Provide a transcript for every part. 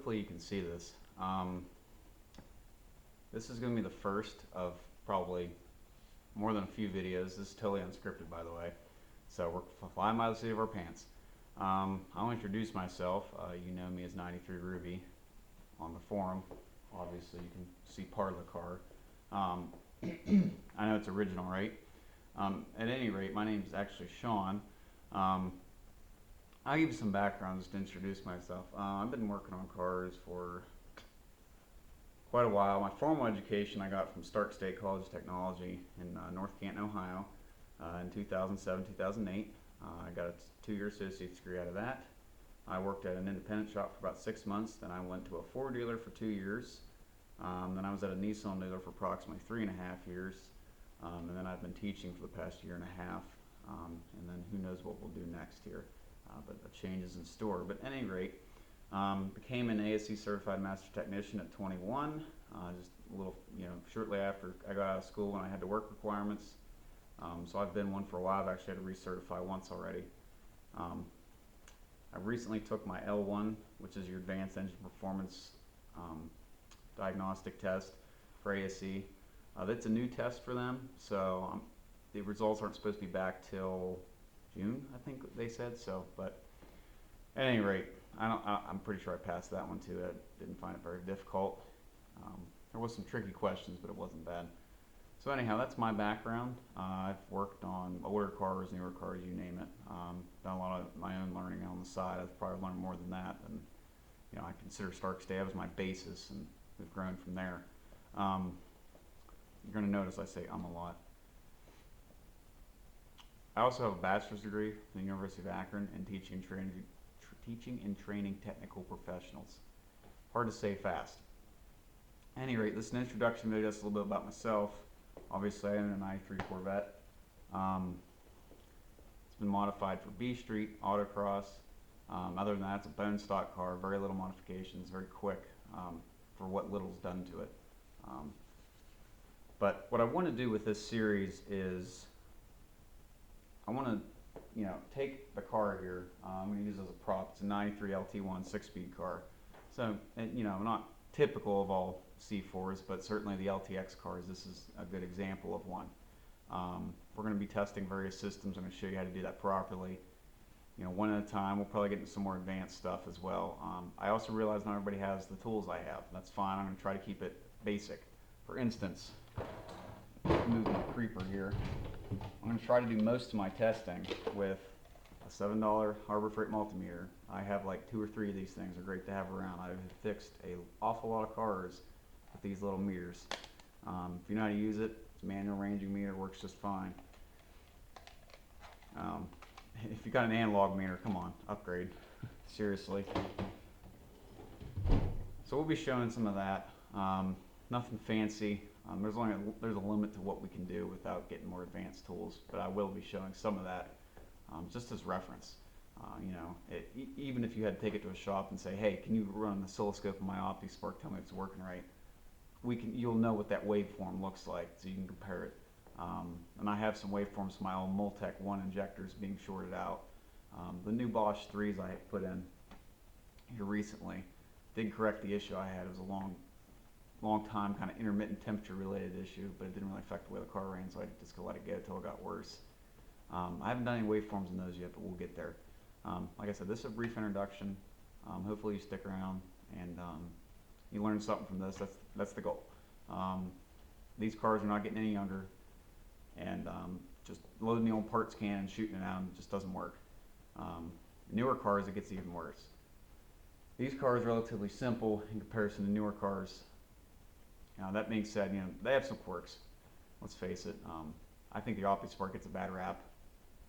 hopefully you can see this. This is going to be the first of probably more than a few videos. This is totally unscripted, by the way. So we're flying by the seat of our pants. I'll introduce myself. You know me as 93 Ruby on the forum. Obviously, you can see part of the car. I know it's original, right? At any rate, my name is actually Sean. I'll give you some background just to introduce myself. I've been working on cars for quite a while. My formal education I got from Stark State College of Technology in North Canton, Ohio in 2007, 2008. I got a 2-year associate's degree out of that. I worked at an independent shop for about 6 months. Then I went to a Ford dealer for 2 years. Then I was at a Nissan dealer for approximately 3.5 years. And then I've been teaching for the past 1.5 years. And then who knows what we'll do next here. But a change is in store. But at any rate, became an ASE certified master technician at 21. Just a little, shortly after I got out of school when I had to work requirements. So I've been one for a while. I've actually had to recertify once already. I recently took my L1, which is your advanced engine performance diagnostic test for ASE. That's a new test for them, so the results aren't supposed to be back till June, I think they said. So, but at any rate, I'm pretty sure I passed that one too. I didn't find it very difficult. There was some tricky questions, but it wasn't bad. So anyhow, that's my background. I've worked on older cars, newer cars, you name it. Done a lot of my own learning on the side. I've probably learned more than that. And I consider Stark State as my basis, and we've grown from there. You're going to notice I say a lot. I also have a bachelor's degree from the University of Akron in teaching and training technical professionals. Hard to say fast. At any rate, this is an introduction video. Just a little bit about myself. Obviously, I'm in a 93 Corvette. It's been modified for B Street, autocross. Other than that, it's a bone stock car, very little modifications, very quick for what little's done to it. But what I want to do with this series is I want to take the car here. I'm going to use it as a prop. It's a 93 LT1 6-speed car. So, not typical of all C4s, but certainly the LTX cars, this is a good example of one. We're going to be testing various systems. I'm going to show you how to do that properly. One at a time. We'll probably get into some more advanced stuff as well. I also realize not everybody has the tools I have. That's fine. I'm going to try to keep it basic. For instance, moving the creeper here, I'm going to try to do most of my testing with a $7 Harbor Freight multimeter. I have like 2 or 3 of these things. They're great to have around. I've fixed an awful lot of cars with these little meters. If you know how to use it, it's a manual ranging meter, works just fine. If you got an analog meter, come on, upgrade. Seriously. So we'll be showing some of that. Nothing fancy. There's a limit to what we can do without getting more advanced tools, but I will be showing some of that just as reference. Even if you had to take it to a shop and say, hey, can you run an oscilloscope in my OptiSpark, tell me if it's working right, you'll know what that waveform looks like, so you can compare it. And I have some waveforms from my old Multec 1 injectors being shorted out. The new Bosch 3s I put in here recently did correct the issue I had. It was a long time kind of intermittent temperature related issue, but it didn't really affect the way the car ran, so I just let it go until it got worse. I haven't done any waveforms in those yet, but we'll get there. Like I said, this is a brief introduction. Hopefully you stick around and you learn something from this. That's the goal. These cars are not getting any younger, and just loading the old parts can and shooting it out just doesn't work. Newer cars, it gets even worse. These cars are relatively simple in comparison to newer cars. That being said, they have some quirks. Let's face it. I think the OptiSpark gets a bad rap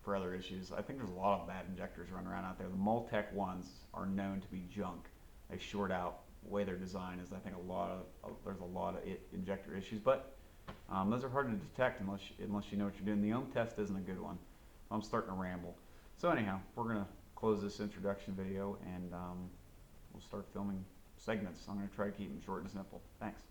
for other issues. I think there's a lot of bad injectors running around out there. The Multec ones are known to be junk. They short out. The way they're designed is, I think, there's a lot of injector issues, but those are hard to detect unless you know what you're doing. The ohm test isn't a good one. I'm starting to ramble. So anyhow, we're going to close this introduction video and we'll start filming segments. I'm going to try to keep them short and simple. Thanks.